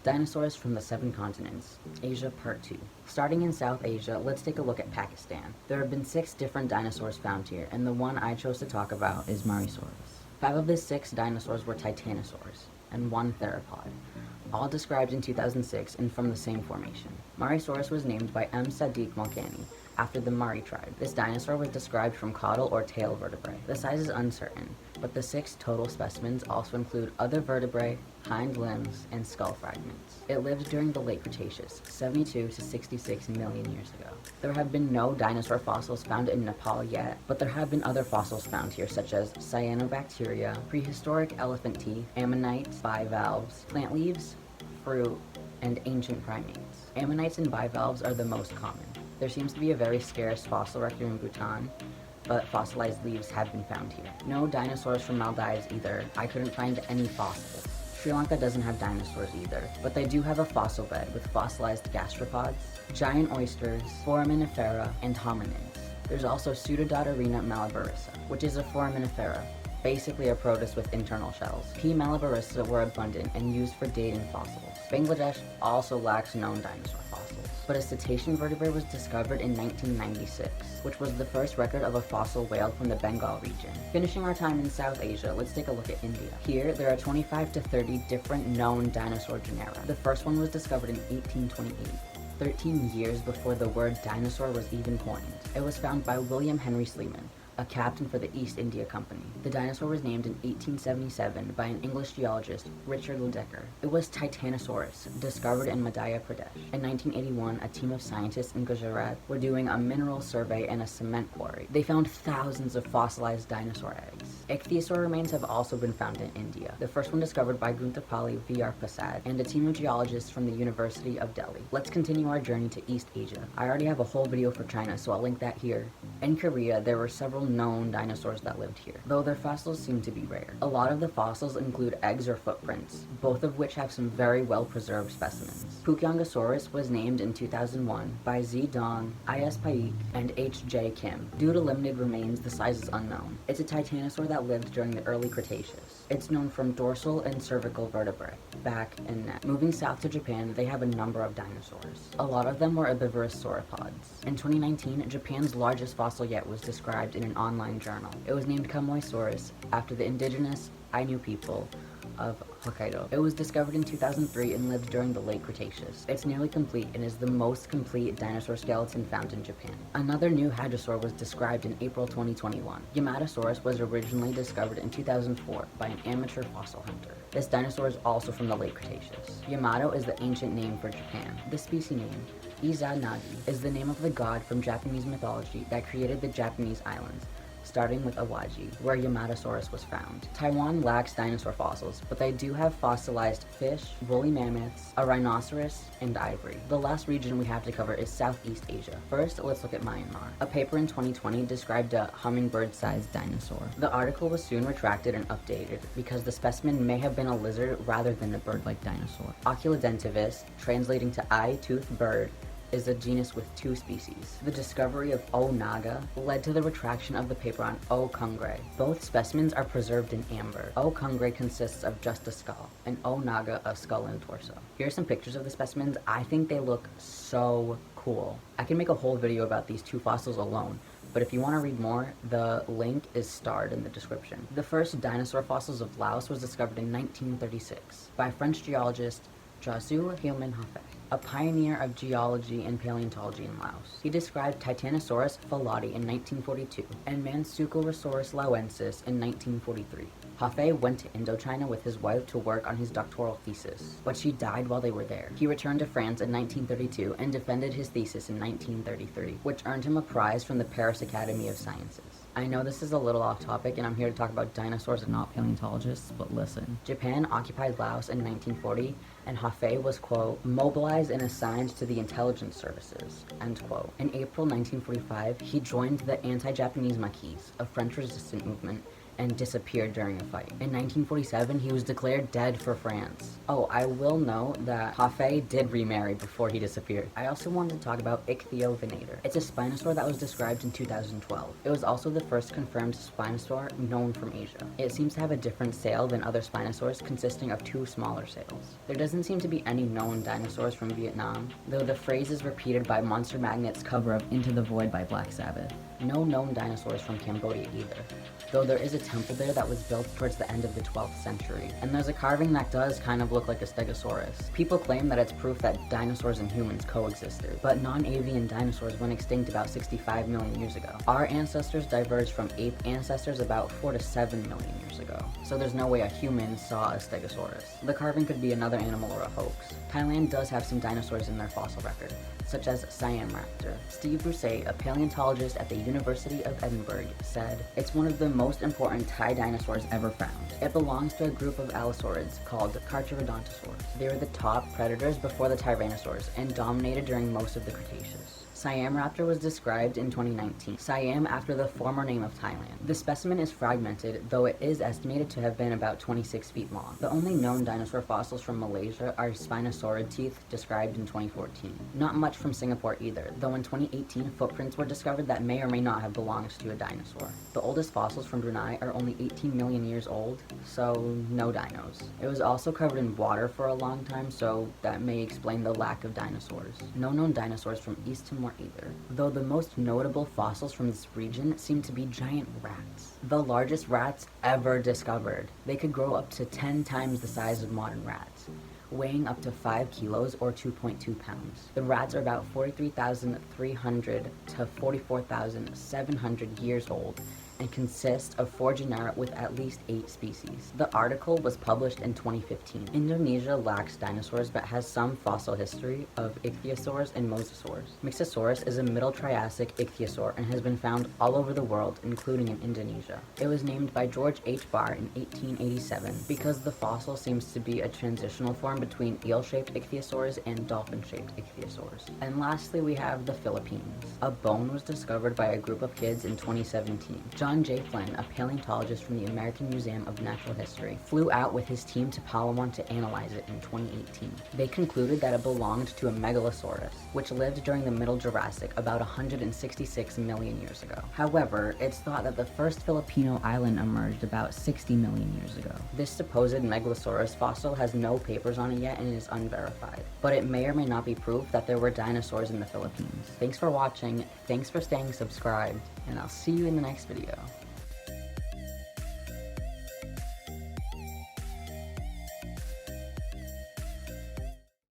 Dinosaurs from the Seven Continents, Asia Part 2. Starting in South Asia, let's take a look at Pakistan. There have been 6 different dinosaurs found here, and the one I chose to talk about is Marisaurus. 5 of the 6 dinosaurs were titanosaurs, and 1 theropod, all described in 2006 and from the same formation. Marisaurus was named by M. Sadiq Malkani, after the Mari tribe. This dinosaur was described from caudal or tail vertebrae. The size is uncertain, but the 6 total specimens also include other vertebrae, hind limbs, and skull fragments. It lived during the late Cretaceous, 72 to 66 million years ago. There have been no dinosaur fossils found in Nepal yet, but there have been other fossils found here such as cyanobacteria, prehistoric elephant teeth, ammonites, bivalves, plant leaves, fruit, and ancient primates. Ammonites and bivalves are the most common. There seems to be a very scarce fossil record in Bhutan, but fossilized leaves have been found here. No dinosaurs from Maldives either. I couldn't find any fossils. Sri Lanka doesn't have dinosaurs either, but they do have a fossil bed with fossilized gastropods, giant oysters, foraminifera, and hominids. There's also Pseudodotterina malabarissa, which is a foraminifera, basically a protist with internal shells. P. malabarissa were abundant and used for dating fossils. Bangladesh also lacks known dinosaur fossils, but a cetacean vertebrate was discovered in 1996, which was the first record of a fossil whale from the Bengal region. Finishing our time in South Asia, let's take a look at India. Here, there are 25 to 30 different known dinosaur genera. The first one was discovered in 1828. 13 years before the word dinosaur was even coined. It was found by William Henry Sleeman, a captain for the East India Company. The dinosaur was named in 1877 by an English geologist, Richard Ledecker. It was Titanosaurus, discovered in Madhya Pradesh. In 1981, a team of scientists in Gujarat were doing a mineral survey in a cement quarry. They found thousands of fossilized dinosaur eggs. Ichthyosaur remains have also been found in India. The first one discovered by Guntapalli V.R. Prasad and a team of geologists from the University of Delhi. Let's continue our journey to East Asia. I already have a whole video for China, so I'll link that here. In Korea, there were several known dinosaurs that lived here, though their fossils seem to be rare. A lot of the fossils include eggs or footprints, both of which have some very well-preserved specimens. Pukyongosaurus was named in 2001 by Z. Dong, I.S. Paik, and H.J. Kim. Due to limited remains, the size is unknown. It's a titanosaur that lived during the early Cretaceous. It's known from dorsal and cervical vertebrae, back and neck. Moving south to Japan, they have a number of dinosaurs. A lot of them were herbivorous sauropods. In 2019, Japan's largest fossil yet was described in an online journal. It was named Kamoysaurus after the indigenous Ainu people of Hokkaido. It was discovered in 2003 and lived during the late Cretaceous. It's nearly complete and is the most complete dinosaur skeleton found in Japan. Another new hadrosaur was described in April 2021. Yamatosaurus was originally discovered in 2004 by an amateur fossil hunter. This dinosaur is also from the late Cretaceous. Yamato is the ancient name for Japan. The species name, Izanagi, is the name of the god from Japanese mythology that created the Japanese islands, starting with Awaji, where Yamatosaurus was found. Taiwan lacks dinosaur fossils, but they do have fossilized fish, woolly mammoths, a rhinoceros, and ivory. The last region we have to cover is Southeast Asia. First, let's look at Myanmar. A paper in 2020 described a hummingbird-sized dinosaur. The article was soon retracted and updated because the specimen may have been a lizard rather than a bird-like dinosaur. Oculudentavis, translating to eye-toothed bird, is a genus with 2 species. The discovery of O. naga led to the retraction of the paper on O. kungray. Both specimens are preserved in amber. O. kungray consists of just a skull, and O. naga a skull and torso. Here are some pictures of the specimens. I think they look so cool. I can make a whole video about these 2 fossils alone, but if you want to read more, the link is starred in the description. The first dinosaur fossils of Laos was discovered in 1936 by French geologist Josu Hilman Hafei, a pioneer of geology and paleontology in Laos. He described Titanosaurus phallotti in 1942 and Mansuchorosaurus laoensis in 1943. Hafei went to Indochina with his wife to work on his doctoral thesis, but she died while they were there. He returned to France in 1932 and defended his thesis in 1933, which earned him a prize from the Paris Academy of Sciences. I know this is a little off topic and I'm here to talk about dinosaurs and not paleontologists, but listen. Japan occupied Laos in 1940 and Hafei was, quote, mobilized and assigned to the intelligence services, end quote. In April 1945, he joined the anti-Japanese Maquis, a French resistance movement, and disappeared during a fight. In 1947, he was declared dead for France. Oh, I will note that Hafe did remarry before he disappeared. I also wanted to talk about Ichthyovinator. It's a Spinosaur that was described in 2012. It was also the first confirmed Spinosaur known from Asia. It seems to have a different sail than other Spinosaurs, consisting of 2 smaller sails. There doesn't seem to be any known dinosaurs from Vietnam, though the phrase is repeated by Monster Magnet's cover of Into the Void by Black Sabbath. No known dinosaurs from Cambodia either, though there is a temple there that was built towards the end of the 12th century, and there's a carving that does kind of look like a Stegosaurus. People claim that it's proof that dinosaurs and humans coexisted, but non-avian dinosaurs went extinct about 65 million years ago. Our ancestors diverged from ape ancestors about 4 to 7 million years ago, so there's no way a human saw a Stegosaurus. The carving could be another animal or a hoax. Thailand does have some dinosaurs in their fossil record, such as Cyan Raptor. Steve Rousset, a paleontologist at the University of Edinburgh, said, "It's one of the most important Thai dinosaurs ever found. It belongs to a group of allosaurids called Carcharodontosaurs. They were the top predators before the tyrannosaurs and dominated during most of the Cretaceous." Siamraptor was described in 2019, Siam after the former name of Thailand. The specimen is fragmented, though it is estimated to have been about 26 feet long. The only known dinosaur fossils from Malaysia are spinosaurid teeth, described in 2014. Not much from Singapore either, though in 2018 footprints were discovered that may or may not have belonged to a dinosaur. The oldest fossils from Brunei are only 18 million years old, so no dinos. It was also covered in water for a long time, so that may explain the lack of dinosaurs. No known dinosaurs from East Timor either, though the most notable fossils from this region seem to be giant rats. The largest rats ever discovered. They could grow up to 10 times the size of modern rats, weighing up to 5 kilos or 2.2 pounds. The rats are about 43,300 to 44,700 years old and consist of 4 genera with at least 8 species. The article was published in 2015. Indonesia lacks dinosaurs but has some fossil history of Ichthyosaurus and Mosasaurus. Mixosaurus is a Middle Triassic ichthyosaur and has been found all over the world, including in Indonesia. It was named by George H. Barr in 1887 because the fossil seems to be a transitional form between eel-shaped ichthyosaurs and dolphin-shaped ichthyosaurs. And lastly, we have the Philippines. A bone was discovered by a group of kids in 2017. John J. Flynn, a paleontologist from the American Museum of Natural History, flew out with his team to Palawan to analyze it in 2018. They concluded that it belonged to a megalosaurus, which lived during the Middle Jurassic about 166 million years ago. However, it's thought that the first Filipino island emerged about 60 million years ago. This supposed megalosaurus fossil has no papers on it yet and is unverified, but it may or may not be proof that there were dinosaurs in the Philippines. Thanks for watching, thanks for staying subscribed, and I'll see you in the next video.